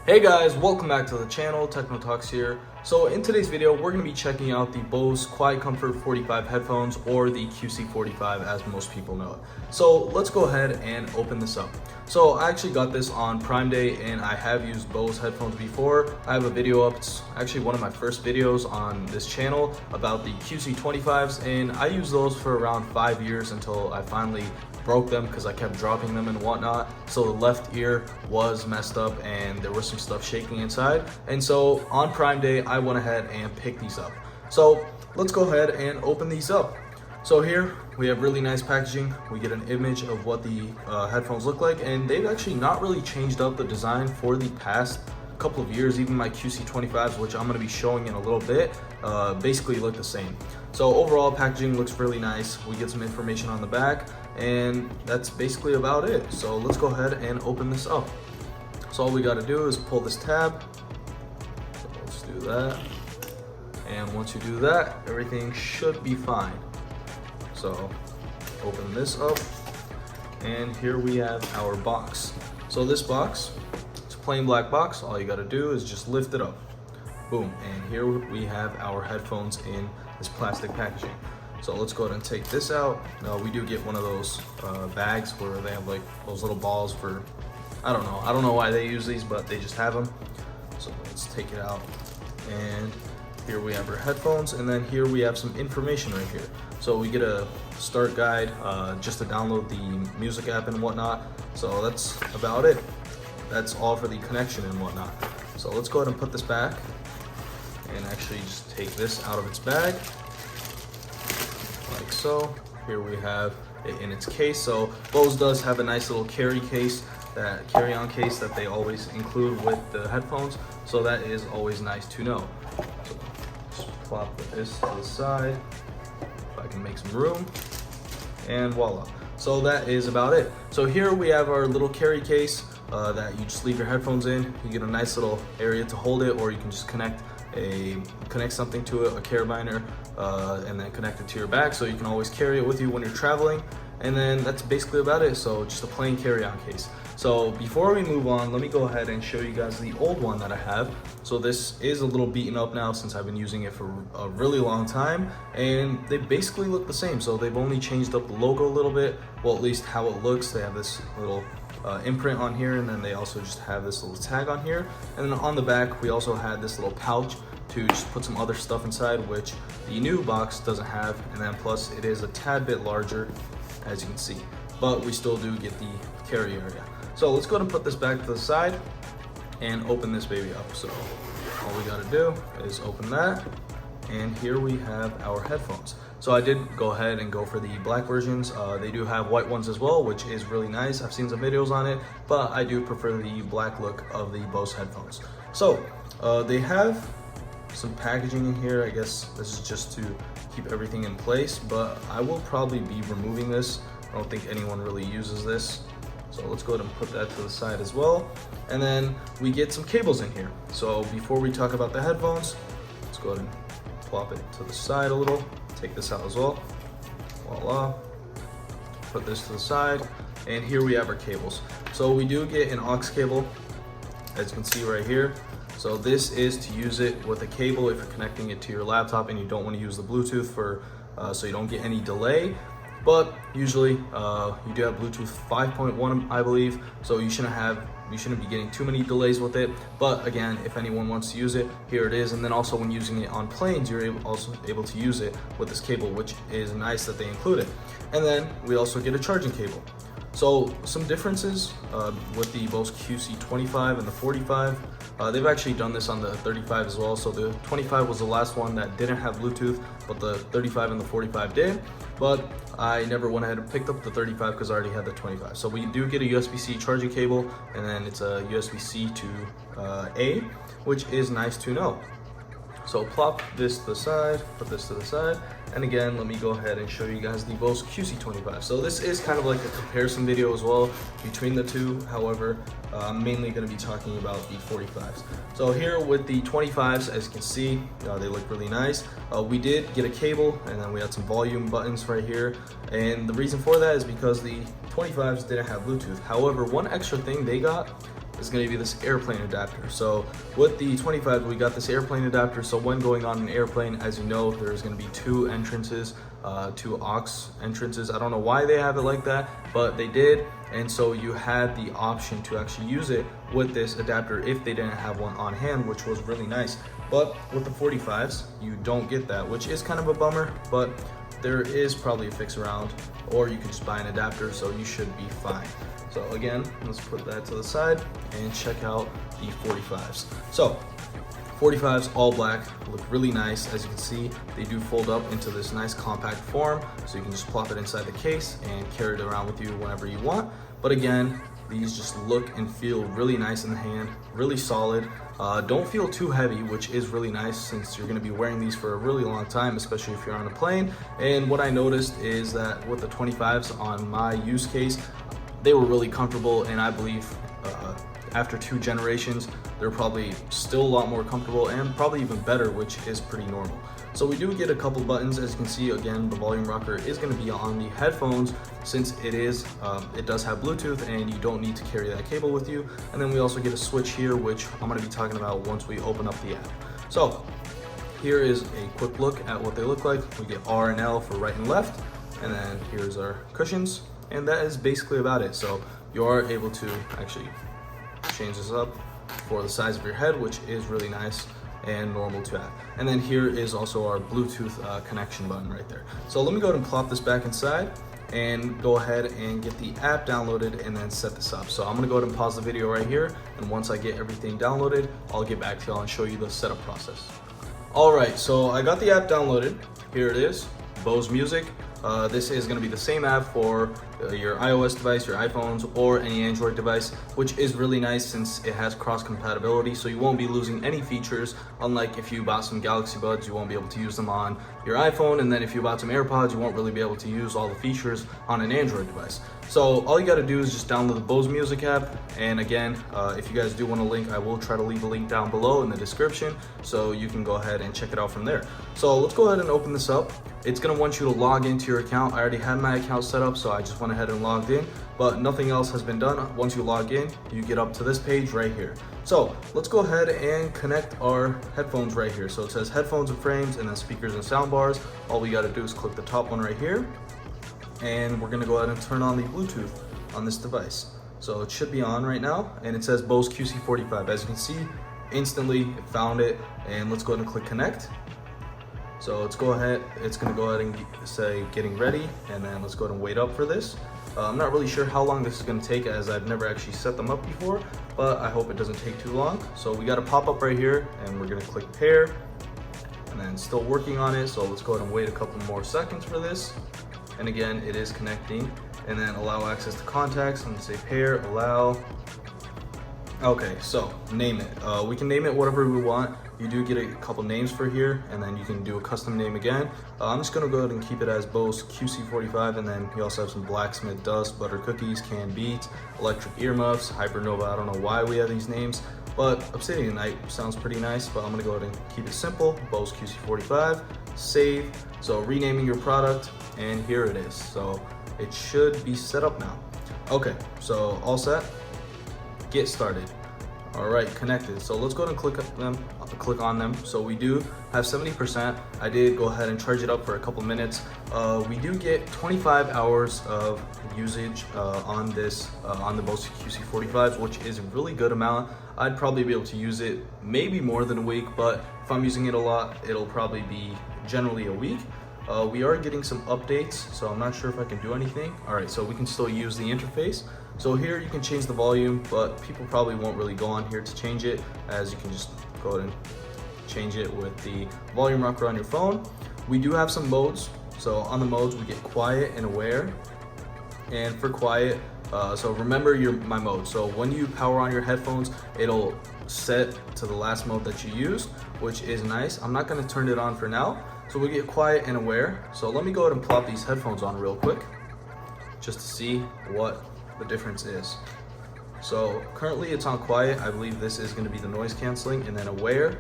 Hey guys, welcome back to the channel, Techno Talks here. So in today's video, we're going to be checking out the Bose QuietComfort 45 headphones, or the QC45 as most people know it. So let's go ahead and open this up. So I actually got this on Prime Day and I have used Bose headphones before. I have a video up, it's actually one of my first videos on this channel about the QC25s, and I used those for around 5 years until I finally broke them because I kept dropping them and whatnot. So the left ear was messed up and there was some stuff shaking inside. And so on Prime Day, I went ahead and picked these up. So let's go ahead and open these up. So here we have really nice packaging. We get an image of what the headphones look like, and they've actually not really changed up the design for the past couple of years. Even my QC25s, which I'm going to be showing in a little bit, basically look the same. So overall packaging looks really nice. We get some information on the back, and that's basically about it. So let's go ahead and open this up. So all we got to do is pull this tab. So let's do that, and once you do that, everything should be fine. So open this up, and here we have our box. So this box, it's a plain black box. All you got to do is just lift it up. Boom, and here we have our headphones in this plastic packaging. So let's go ahead and take this out. Now we do get one of those bags where they have like those little balls for, I don't know why they use these, but they just have them. So let's take it out, and here we have our headphones, and then here we have some information right here. So we get a start guide just to download the Music App and whatnot. So that's about it. That's all for the connection and whatnot. So let's go ahead and put this back and actually just take this out of its bag, like so. Here we have it in its case. So Bose does have a nice little carry-on case that they always include with the headphones. So that is always nice to know. So just plop this to the side, if I can make some room, and voila. So that is about it. So here we have our little carry case that you just leave your headphones in. You get a nice little area to hold it, or you can just connect something to it, a carabiner, and then connect it to your bag, so you can always carry it with you when you're traveling. And then that's basically about it. So just a plain carry-on case. So before we move on, let me go ahead and show you guys the old one that I have. So this is a little beaten up now since I've been using it for a really long time, and they basically look the same. So they've only changed up the logo a little bit, well, at least how it looks. They have this little imprint on here, and then they also just have this little tag on here. And then on the back, we also had this little pouch to just put some other stuff inside, which the new box doesn't have. And then plus it is a tad bit larger, as you can see, but we still do get the carry area. So let's go ahead and put this back to the side and open this baby up. So all we got to do is open that, and here we have our headphones. So I did go ahead and go for the black versions. They do have white ones as well, which is really nice. I've seen some videos on it, but I do prefer the black look of the Bose headphones. So they have some packaging in here. I guess this is just to keep everything in place, but I will probably be removing this. I don't think anyone really uses this. So let's go ahead and put that to the side as well. And then we get some cables in here. So before we talk about the headphones, let's go ahead and plop it to the side a little. Take this out as well. Voila. Put this to the side. And here we have our cables. So we do get an aux cable, as you can see right here. So this is to use it with a cable if you're connecting it to your laptop and you don't want to use the Bluetooth for so you don't get any delay. But usually you do have Bluetooth 5.1, I believe, so you shouldn't be getting too many delays with it. But again, if anyone wants to use it, here it is. And then also when using it on planes, you're also able to use it with this cable, which is nice that they include it. And then we also get a charging cable. So some differences with the Bose QC25 and the 45. They've actually done this on the 35 as well. So the 25 was the last one that didn't have Bluetooth, but the 35 and the 45 did. But I never went ahead and picked up the 35 because I already had the 25. So we do get a USB-C charging cable, and then it's a USB-C to A, which is nice to know. So plop this to the side, put this to the side, and again, let me go ahead and show you guys the Bose QC25. So this is kind of like a comparison video as well between the two. However, I'm mainly going to be talking about the 45s. So here with the 25s, as you can see, they look really nice. We did get a cable, and then we had some volume buttons right here. And the reason for that is because the 25s didn't have Bluetooth. However, one extra thing they got is going to be this airplane adapter. So with the 25, we got this airplane adapter. So when going on an airplane, as you know, there's going to be two entrances, two aux entrances. I don't know why they have it like that, but they did. And so you had the option to actually use it with this adapter if they didn't have one on hand, which was really nice. But with the 45s, you don't get that, which is kind of a bummer, but there is probably a fix around, or you could just buy an adapter, so you should be fine. So again, let's put that to the side and check out the 45s. So 45s, all black, look really nice. As you can see, they do fold up into this nice compact form, so you can just plop it inside the case and carry it around with you whenever you want. But again, these just look and feel really nice in the hand, really solid. Don't feel too heavy, which is really nice since you're going to be wearing these for a really long time, especially if you're on a plane. And what I noticed is that with the 25s on my use case, they were really comfortable, and I believe after 2 generations, they're probably still a lot more comfortable and probably even better, which is pretty normal. So we do get a couple buttons. As you can see, again, the volume rocker is going to be on the headphones since it does have Bluetooth and you don't need to carry that cable with you. And then we also get a switch here, which I'm going to be talking about once we open up the app. So here is a quick look at what they look like. We get R and L for right and left, and then here's our cushions, and that is basically about it. So you are able to actually change this up for the size of your head, which is really nice and normal to have. And then here is also our Bluetooth connection button right there. So let me go ahead and plop this back inside and go ahead and get the app downloaded and then set this up. So I'm gonna go ahead and pause the video right here, and once I get everything downloaded, I'll get back to y'all and show you the setup process. All right, so I got the app downloaded. Here it is, Bose Music. This is going to be the same app for your iOS device, your iPhones, or any Android device, which is really nice since it has cross compatibility, so you won't be losing any features. Unlike if you bought some Galaxy Buds, you won't be able to use them on your iPhone, and then if you bought some AirPods, you won't really be able to use all the features on an Android device. So all you got to do is just download the Bose Music app, and again, if you guys do want a link, I will try to leave a link down below in the description, so you can go ahead and check it out from there. So let's go ahead and open this up. It's going to want you to log into your account. I already had my account set up, so I just went ahead and logged in, but nothing else has been done. Once you log in, you get up to this page right here. So let's go ahead and connect our headphones right here. So it says headphones and frames, and then speakers and sound bars. All we got to do is click the top one right here, and we're going to go ahead and turn on the Bluetooth on this device. So it should be on right now, and it says Bose QC45. As you can see, instantly it found it, and let's go ahead and click connect. So let's go ahead, it's gonna go ahead and say getting ready, and then let's go ahead and wait up for this. I'm not really sure how long this is gonna take, as I've never actually set them up before, but I hope it doesn't take too long. So we got a pop-up right here, and we're gonna click pair, and then still working on it. So let's go ahead and wait a couple more seconds for this. And again, it is connecting, and then allow access to contacts, and say pair, allow. Okay, so name it. We can name it whatever we want. You do get a couple names for here, and then you can do a custom name again. I'm just gonna go ahead and keep it as Bose QC45, and then you also have some Blacksmith Dust, Butter Cookies, Canned Beats, Electric Earmuffs, Hypernova. I don't know why we have these names, but Obsidian Night sounds pretty nice, but I'm gonna go ahead and keep it simple. Bose QC45, save. So renaming your product, and here it is. So it should be set up now. Okay, so all set, get started. All right, connected. So let's go ahead and click on them. So we do have 70%. I did go ahead and charge it up for a couple minutes. We do get 25 hours of usage on the Bose QC45s, which is a really good amount. I'd probably be able to use it maybe more than a week, but if I'm using it a lot, it'll probably be generally a week. We are getting some updates, so I'm not sure if I can do anything. All right, so we can still use the interface. So here you can change the volume, but people probably won't really go on here to change it, as you can just go ahead and change it with the volume rocker on your phone. We do have some modes. So on the modes, we get quiet and aware. And for quiet, so remember my mode. So when you power on your headphones, it'll set to the last mode that you used, which is nice. I'm not gonna turn it on for now. So we get quiet and aware. So let me go ahead and plop these headphones on real quick, just to see what the difference is. So currently it's on quiet. I believe this is going to be the noise canceling, and then aware,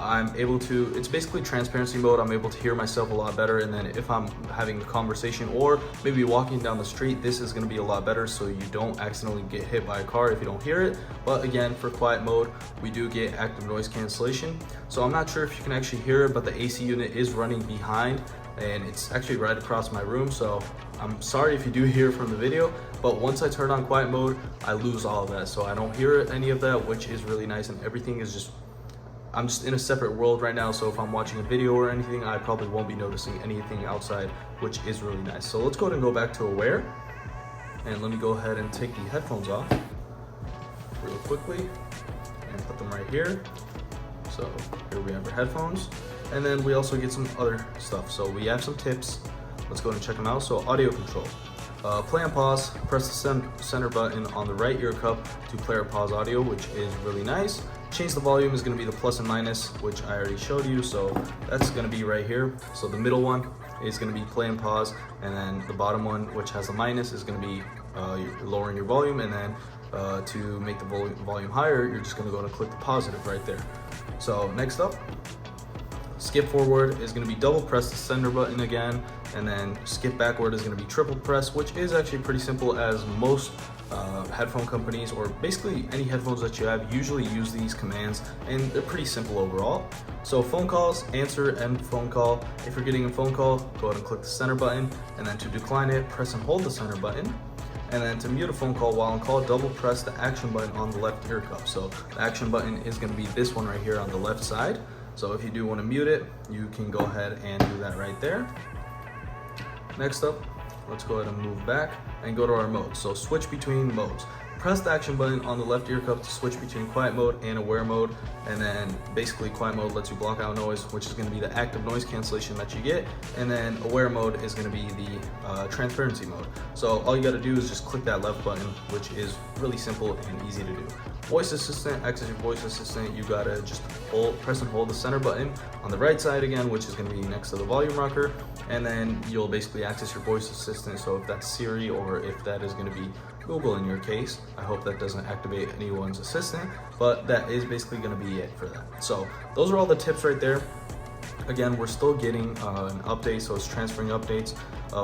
I'm able to, it's basically transparency mode. I'm able to hear myself a lot better. And then if I'm having a conversation or maybe walking down the street, this is gonna be a lot better so you don't accidentally get hit by a car if you don't hear it. But again, for quiet mode, we do get active noise cancellation. So I'm not sure if you can actually hear it, but the AC unit is running behind and it's actually right across my room. So I'm sorry if you do hear from the video, but once I turn on quiet mode, I lose all of that. So I don't hear any of that, which is really nice. And everything is just, I'm just in a separate world right now, so if I'm watching a video or anything, I probably won't be noticing anything outside, which is really nice. So let's go ahead and go back to Aware, and let me go ahead and take the headphones off real quickly and put them right here. So here we have our headphones, and then we also get some other stuff. So we have some tips. Let's go ahead and check them out. So audio control. Play and pause, press the center button on the right ear cup to play or pause audio, which is really nice. Change the volume is going to be the plus and minus, which I already showed you, so that's going to be right here. So the middle one is going to be play and pause, and then the bottom one, which has the minus, is going to be lowering your volume, and then to make the volume higher, you're just going to go and click the positive right there. So next up, skip forward is going to be double press the center button again, and then skip backward is going to be triple press, which is actually pretty simple, as most headphone companies, or basically any headphones that you have, usually use these commands, and they're pretty simple overall. So phone calls, answer end phone call. If you're getting a phone call, go ahead and click the center button, and then to decline it, press and hold the center button. And then to mute a phone call while on call, double press the action button on the left ear cup. So the action button is going to be this one right here on the left side. So if you do want to mute it, you can go ahead and do that right there. Next up, let's go ahead and move back and go to our modes. So switch between modes. Press the action button on the left ear cup to switch between quiet mode and aware mode. And then basically quiet mode lets you block out noise, which is going to be the active noise cancellation that you get. And then aware mode is going to be the transparency mode. So all you got to do is just click that left button, which is really simple and easy to do. Voice assistant, access your voice assistant, you got to just press and hold the center button on the right side again, which is going to be next to the volume rocker. And then you'll basically access your voice assistant. So if that's Siri, or if that is going to be Google in your case, I hope that doesn't activate anyone's assistant, but that is basically going to be it for that. So those are all the tips right there. Again, we're still getting an update, so it's transferring updates.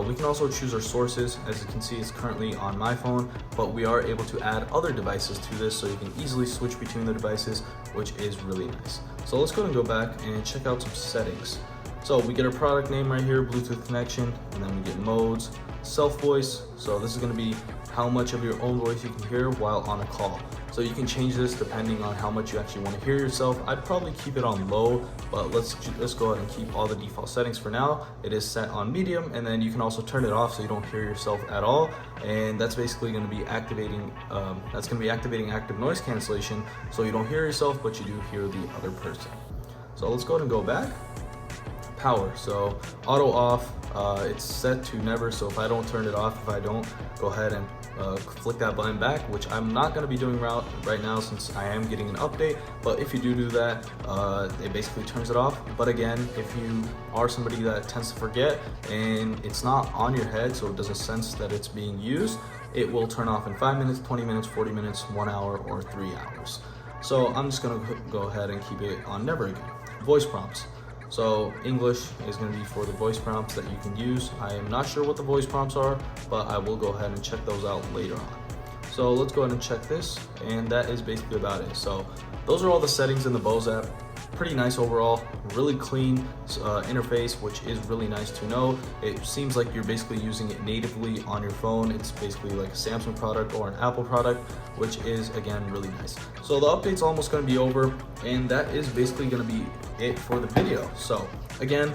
We can also choose our sources. As you can see, it's currently on my phone, but we are able to add other devices to this, so you can easily switch between the devices, which is really nice. So let's go ahead and go back and check out some settings. So we get our product name right here, Bluetooth connection, and then we get modes, self voice. So this is going to be how much of your own voice you can hear while on a call. So you can change this depending on how much you actually want to hear yourself. I'd probably keep it on low, but let's go ahead and keep all the default settings for now. It is set on medium, and then you can also turn it off so you don't hear yourself at all. And that's basically going to be activating active noise cancellation, so you don't hear yourself, but you do hear the other person. So let's go ahead and go back. Power, so auto off, it's set to never, so if I don't turn it off, if I don't, go ahead and flick that button back, which I'm not going to be doing right now since I am getting an update. But if you do that, it basically turns it off. But again, if you are somebody that tends to forget and it's not on your head, so it doesn't sense that it's being used, it will turn off in 5 minutes, 20 minutes, 40 minutes, 1 hour, or 3 hours. So I'm just going to go ahead and keep it on never again. Voice prompts. So English is going to be for the voice prompts that you can use. I am not sure what the voice prompts are, but I will go ahead and check those out later on. So let's go ahead and check this, and that is basically about it. So those are all the settings in the Bose app. Pretty nice overall, really clean interface, which is really nice to know. It seems like you're basically using it natively on your phone. It's basically like a Samsung product or an Apple product, which is again really nice. So the update's almost going to be over, and that is basically going to be it for the video. So again,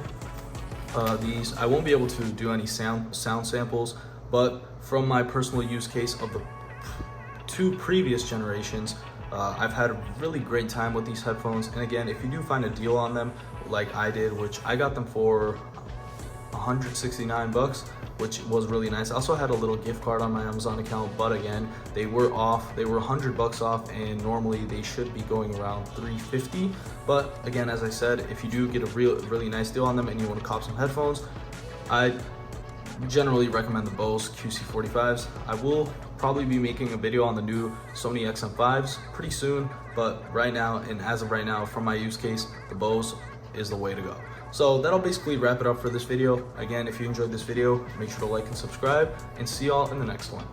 these I won't be able to do any sound samples, but from my personal use case of the 2 previous generations, I've had a really great time with these headphones. And again, if you do find a deal on them like I did, which I got them for 169 bucks, which was really nice. I also had a little gift card on my Amazon account, but again, they were off. They were 100 bucks off, and normally they should be going around 350. But again, as I said, if you do get a really nice deal on them and you want to cop some headphones, I generally recommend the Bose QC45s. I will probably be making a video on the new Sony XM5s pretty soon, but right now, and as of right now, from my use case, the Bose is the way to go. So that'll basically wrap it up for this video. Again, if you enjoyed this video, make sure to like and subscribe, and see y'all in the next one.